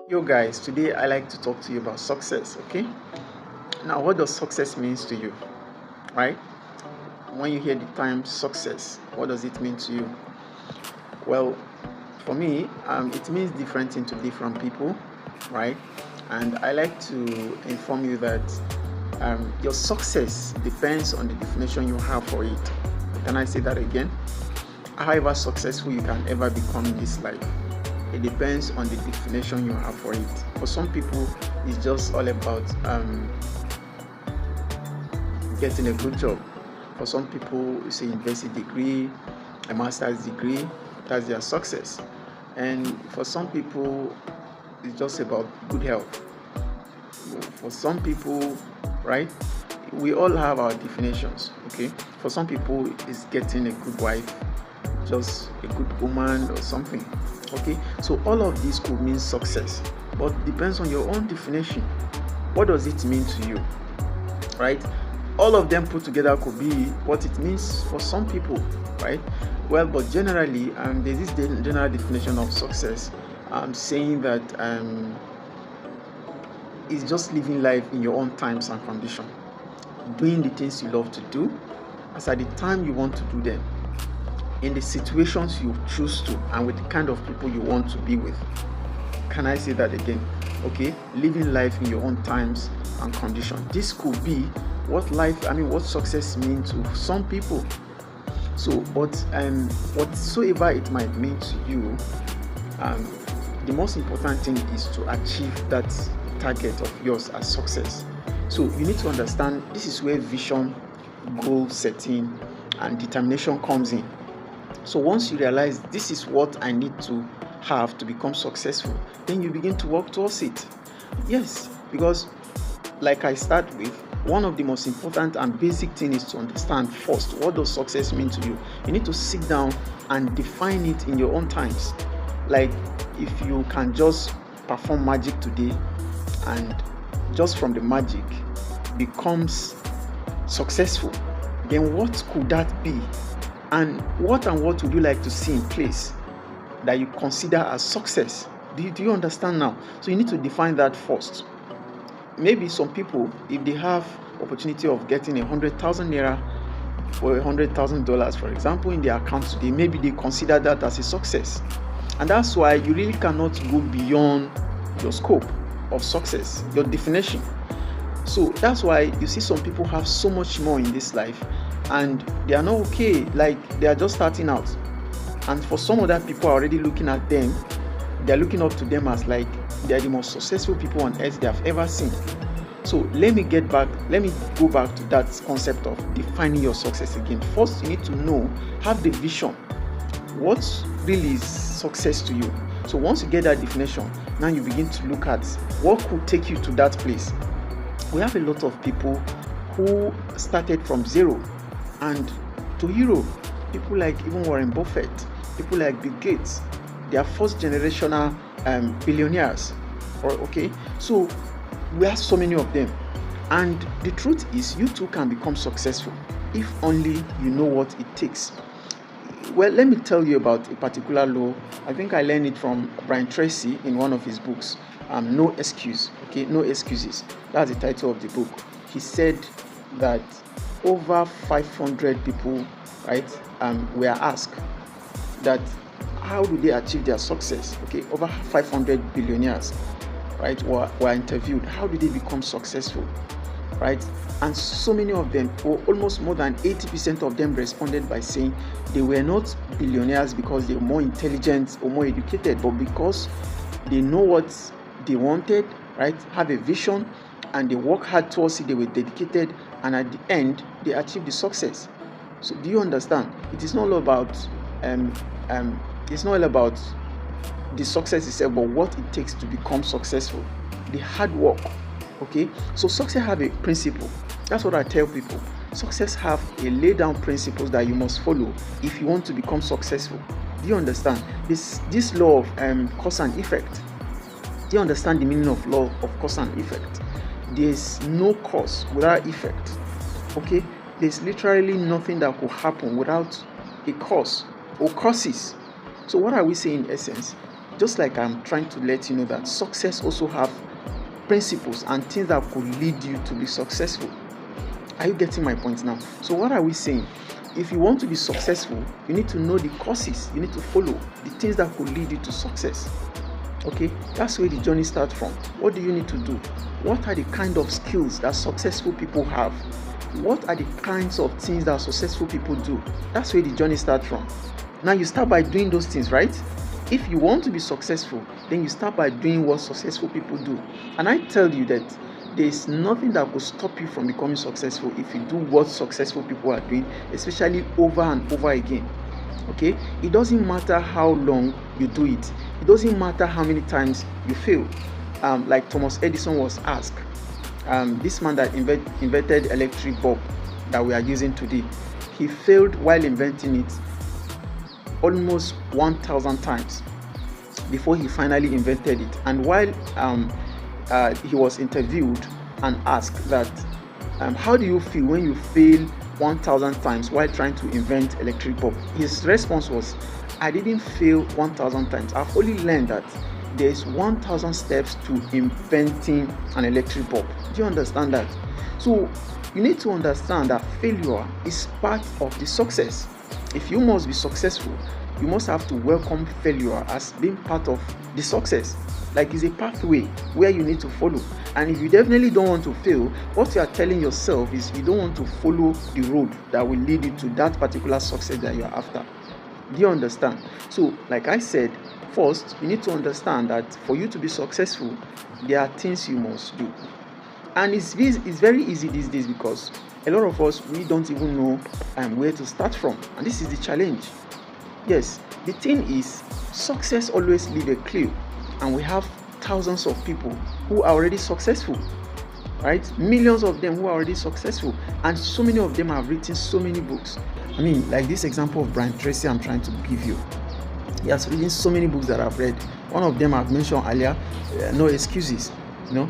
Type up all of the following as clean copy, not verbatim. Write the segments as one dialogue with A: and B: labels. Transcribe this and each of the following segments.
A: Yo guys, today I like to talk to you about success, okay? Now, what does success means to you, right? When you hear the term success, what does it mean to you? Well, for me, it means different things to different people, right? And I like to inform you that your success depends on the definition you have for it. Can I say that again? However successful you can ever become in this life, it depends on the definition you have for it. For some people, it's just all about getting a good job. For some people, it's a university degree, a master's degree, that's their success. And for some people, it's just about good health. For some people, right, we all have our definitions, okay? For some people, it's getting a good wife, just a good woman or something, okay? So all of this could mean success, but depends on your own definition. What does it mean to you, right? All of them put together could be what it means for some people, right? Well, but generally, there's this general definition of success, saying that it's just living life in your own times and condition, doing the things you love to do, as at the time you want to do them, in the situations you choose to, and with the kind of people you want to be with. Can I say that again? Okay, living life in your own times and condition. This could be what success means to some people. So, but whatsoever it might mean to you, the most important thing is to achieve that target of yours as success. So you need to understand this is where vision, goal setting, and determination comes in. So once you realize this is what I need to have to become successful, then you begin to work towards it. Yes, because like I start with, one of the most important and basic things is to understand first, what does success mean to you? You need to sit down and define it in your own times. Like if you can just perform magic today and just from the magic becomes successful, then what could that be? And what would you like to see in place that you consider as success? Do you understand now? So you need to define that first. Maybe some people, if they have opportunity of getting 100,000 naira or $100,000, for example, in their account today, maybe they consider that as a success. And that's why you really cannot go beyond your scope of success, your definition. So that's why you see some people have so much more in this life and they are not okay, like they are just starting out. And for some other people are already looking at them, they're looking up to them as like they're the most successful people on earth they have ever seen. So let me go back to that concept of defining your success again. First, you need to have the vision. What really is success to you? So once you get that definition, now you begin to look at what could take you to that place. We have a lot of people who started from zero and to hero. People like even Warren Buffett, people like Bill Gates, they are first generational billionaires. Okay, so we have so many of them, and the truth is you too can become successful if only you know what it takes. Well, let me tell you about a particular law. I think I learned it from Brian Tracy in one of his books, No Excuse. Okay, No Excuses. That's the title of the book. He said that over 500 people, right, were asked that how do they achieve their success? Okay, over 500 billionaires, right, were interviewed. How did they become successful, right? And so many of them, or almost more than 80% of them, responded by saying they were not billionaires because they were more intelligent or more educated, but because they know what they wanted, right? Have a vision, and they work hard towards it. They were dedicated, and at the end, they achieved the success. So, do you understand? It is not all about it's not all about the success itself, but what it takes to become successful. The hard work. Okay, so success have a principle. That's what I tell people. Success have a laid down principles that you must follow if you want to become successful. Do you understand this law of cause and effect? Do you understand the meaning of law of cause and effect? There's no cause without effect. Okay, there's literally nothing that could happen without a cause or causes. So what are we saying in essence? just like I'm trying to let you know that success also have principles and things that could lead you to be successful. Are you getting my point now? So what are we saying? If you want to be successful, you need to know the courses, you need to follow the things that could lead you to success. Okay, that's where the journey starts from. What do you need to do? What are the kind of skills that successful people have? What are the kinds of things that successful people do? That's where the journey starts from. Now you start by doing those things, right? If you want to be successful, then you start by doing what successful people do. And I tell you that there is nothing that could stop you from becoming successful if you do what successful people are doing, especially over and over again. Okay, it doesn't matter how long you do it. It doesn't matter how many times you fail. Like Thomas Edison was asked, this man that invented electric bulb that we are using today, he failed while inventing it almost 1,000 times before he finally invented it. And while he was interviewed and asked that, how do you feel when you fail 1,000 times while trying to invent electric bulb? His response was, I didn't fail 1,000 times. I've only learned that there's 1,000 steps to inventing an electric bulb. Do you understand that? So you need to understand that failure is part of the success. If you must be successful, you must have to welcome failure as being part of the success. Like it's a pathway where you need to follow. And if you definitely don't want to fail, what you are telling yourself is you don't want to follow the road that will lead you to that particular success that you are after. Do you understand? So, like I said, first, you need to understand that for you to be successful, there are things you must do. And it's very easy these days because a lot of us, we don't even know where to start from. And this is the challenge. Yes, the thing is, success always leaves a clue. And we have thousands of people who are already successful, right? Millions of them who are already successful. And so many of them have written so many books. I mean, like this example of Brian Tracy I'm trying to give you. He has written so many books that I've read. One of them I've mentioned earlier, No Excuses,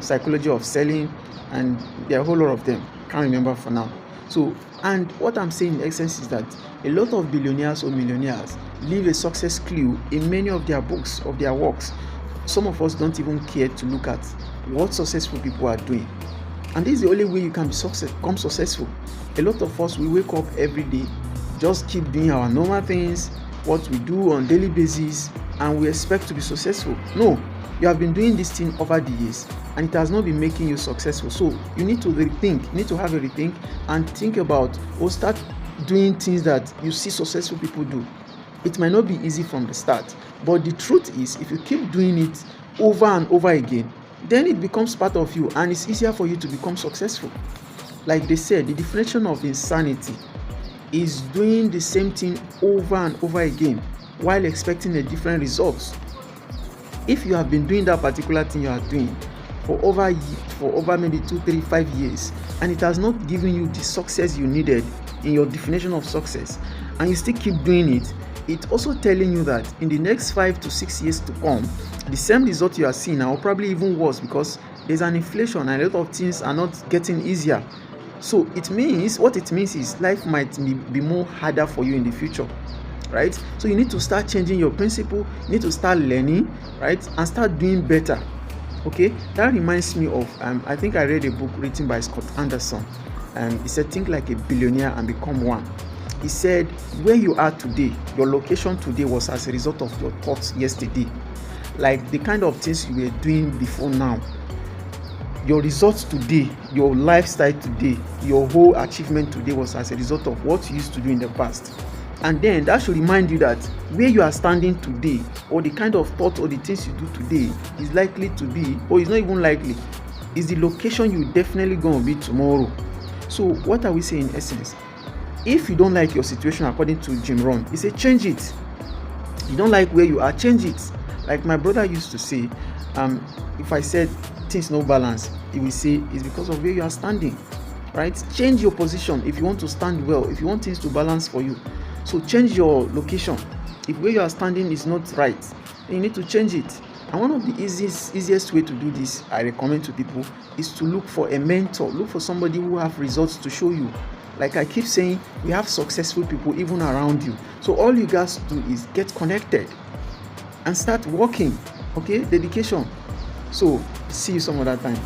A: Psychology of Selling, and there are a whole lot of them. Can't remember for now. So, and what I'm saying in essence is that a lot of billionaires or millionaires leave a success clue in many of their books, of their works. Some of us don't even care to look at what successful people are doing. And this is the only way you can become successful. A lot of us, we wake up every day, just keep doing our normal things, what we do on a daily basis, and we expect to be successful. No, you have been doing this thing over the years, and it has not been making you successful. So you need to rethink, you need to have a rethink and think about or start doing things that you see successful people do. It might not be easy from the start, but the truth is, if you keep doing it over and over again, then it becomes part of you and it's easier for you to become successful. Like they said, the definition of insanity is doing the same thing over and over again while expecting a different result. If you have been doing that particular thing you are doing for over maybe 2, 3, 5 years, and it has not given you the success you needed in your definition of success, and you still keep doing it, it's also telling you that in the next 5 to 6 years to come, the same result you are seeing now, or probably even worse, because there's an inflation and a lot of things are not getting easier. So what it means is life might be more harder for you in the future, right? So you need to start changing your principle, you need to start learning, right? And start doing better. Okay, that reminds me of I think I read a book written by Scott Anderson, and he said, think like a billionaire and become one. He said, where you are today, your location today was as a result of your thoughts yesterday. Like the kind of things you were doing before now, your results today, your lifestyle today, your whole achievement today was as a result of what you used to do in the past. And then that should remind you that where you are standing today, or the kind of thoughts or the things you do today, is likely to be, or is not even likely, is the location you definitely going to be tomorrow. So what are we saying in essence? If you don't like your situation, according to Jim Rohn, he said change it. You don't like where you are, change it. Like my brother used to say, if I said things no balance, he will say it's because of where you are standing, right? Change your position if you want to stand well, if you want things to balance for you. So change your location. If where you are standing is not right, then you need to change it. And one of the easiest way to do this, I recommend to people, is to look for a mentor. Look for somebody who have results to show you. Like I keep saying, we have successful people even around you. So all you guys do is get connected. and start working. Okay, dedication. So see you some other time.